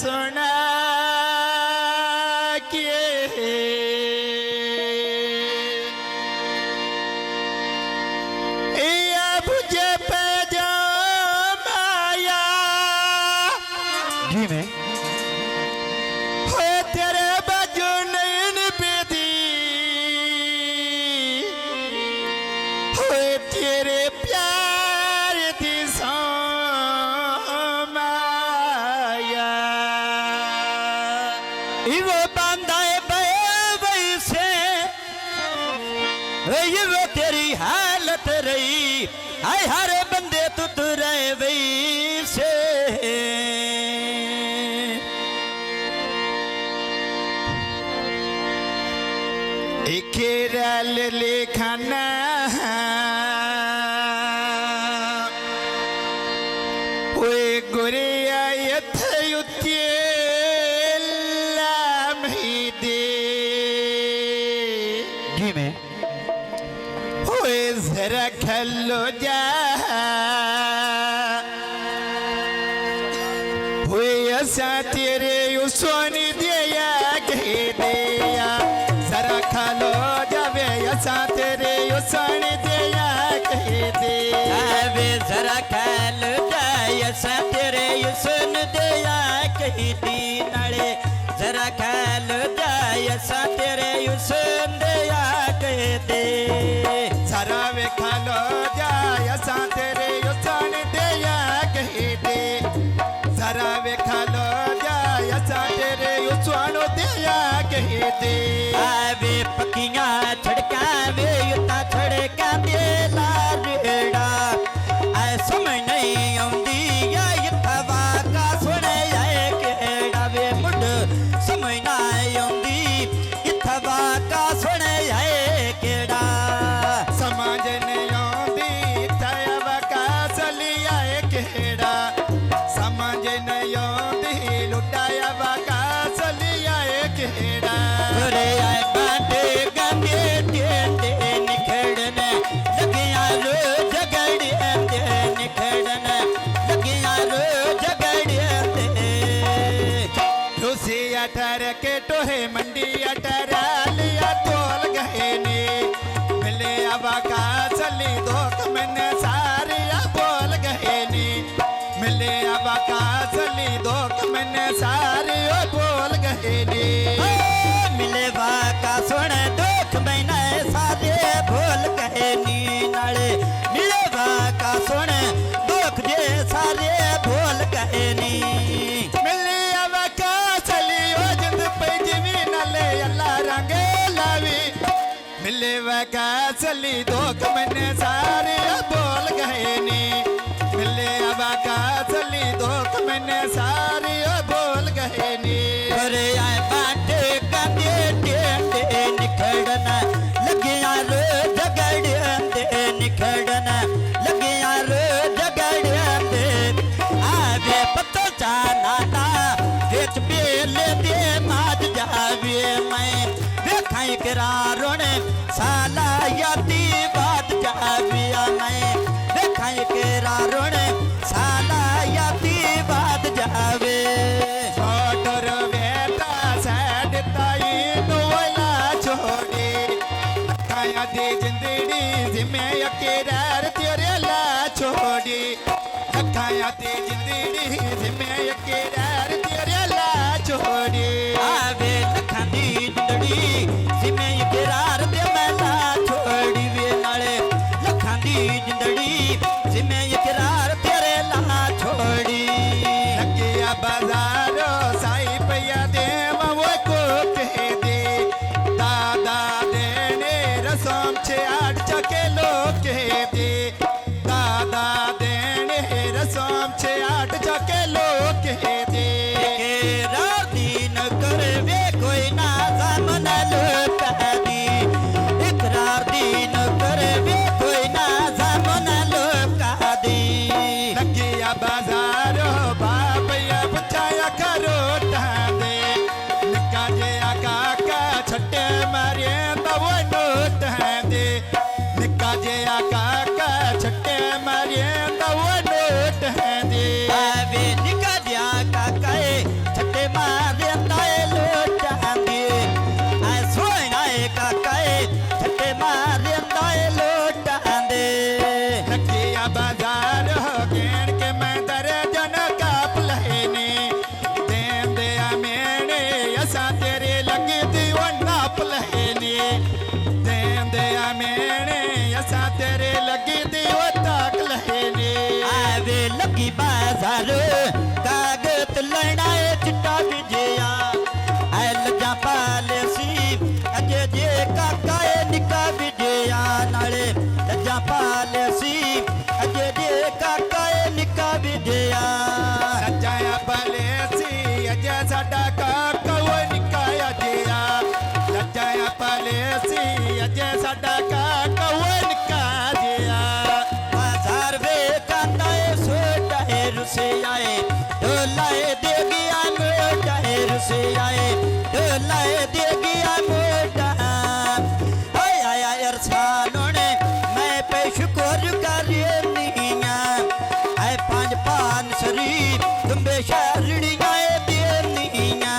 सुना के बुझे पे जा माया जी में हो तेरे बाजू नैन बेदी हो तेरे प्यार दी माया इवो बांधाए बे से इवो तेरी हालत रही हाय हर बंदे तू रहे वही से एक रल लिखना वे गुरिया यथयुत्ये लामही दे जी में वे जरा खलो जा वे ऐसा तेरे सोनी दिया कह दिया जरा खलो जावे ऐसा तेरे सोनी दिया कह दिया वे जरा खल जाय सा तेरे सुन दिया कही दी नाले जरा खल जाय सा तेरे सुन दिया कह दे जरा वे खलो जाय ऐसा तेरे सोनी दिया कह दे जरा वे खलो जाय ऐसा तेरे सोनी दिया कह दे आवे पकियां छड़का वे युता छड़का दे लाडड़ा ऐ समझ नहीं आउंदी या यथवा का सुने आए केड़ा वे मुड समझ ना आउंदी यथवा का सुने आए केड़ा समाज ने आंदी तयवा का चलिया केड़ा समाज ने आंदी लुटाया का चलिया केड़ा रे आए बांटे गंगे टेंडे निखड़ने लगिया रो झगड़े दे निखड़ने लगिया रो झगड़े दे खुशी अठर के टोहे मंडी अठर लिया तोल गए ने मिले अब का चली धोख मैंने सारिया बोल गए ने मिले अब का चली धोख मैंने सारिया बोल गए ने मिले का सुन दुख मैंने सारे भूल गए नी नाले मिले का सुन दुख जे सारे भूल गए नी मिले अब का चली ओ जिंद पे जीवी नले अल्लाह रंगे लावी मिले का चली धोख मैंने सारे बोल गए नी मिले अब का चली धोख मैंने सारे बोल गए नी अरे आए बाटे कंदे टेंडे निखड़ना लगिया रो झगड़े दे निखड़ना लगिया रो झगड़े दे आवे पतो जाना ना बेच बेले दे माज जावे मैं देखाई करारों ने साला यादी बात जावे मैं देखाई करारों ने साला यादी बात जावे छोटर बेटा सैड ताई नोला छोड़ी काया दी जिंदड़ी जिमे यकेरार तेरे ला छोड़ी काया दी जिंदड़ी जिमे यकेरार तेरे ला छोड़ी आवे लखांदी जिंदड़ी जिमे करार दे मैला छोड़ी वे नाले लखांदी जिंदड़ी जिमे करार तेरे ला छोड़ी लगिया बाजारो साई पैया देव वो को कह दे दादा देने रसम छे आठ चके लोग कह दे दादा देने रसम छे आठ चके लोग कह दे दिन करवे कोई ना सामन लुटा दी इकरार दिन करवे कोई ना सामन लुटा दी लगिया बाजारो बापया बुचाया करो दे निका जे काका छट्टे मारे तब नोट दे निका जे काका छट्टे मारे तब नोट दे आवे निका दिया का ਸਾਡਾ ਕਾਕਾ ਓਏ ਨਿੱਕਾ ਜਿਹਾ बाजार वे कांदा सोटा है रुसे आए ढोलाए दे गया मोटा है रुसे आए ढोलाए दे गया मोटा हाय हाय हाय अरसानों ने मैं पेश कोर कर निया आए पांच पान सरी तुम्बे शरणियां देनिया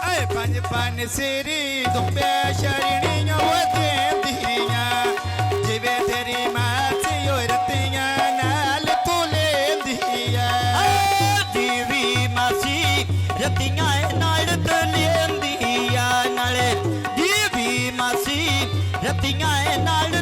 ਆਏ ਪੰਜ ਪੰਨ ਸਿਰੀ ਦੁੰਬੇ ਸ਼ਰਣੀਆਂ ਓ ਦੇਂਦੀਆਂ ਜਿਵੇਂ ਤੇਰੀ ਮਾਂ ਸੀ ਓ ਰਤੀਆਂ ਨਾਲ ਤੂੰ ਲੈਂਦੀਆਂ ਦੀਵੀ ਮਾਸੀ ਰਤੀਆਂ ਨਾਲ ਤਲੇਂਦੀਆਂ ਨਾਲੇ ਦੀਵੀ ਮਾਸੀ ਰਤੀਆਂ ਨਾਲ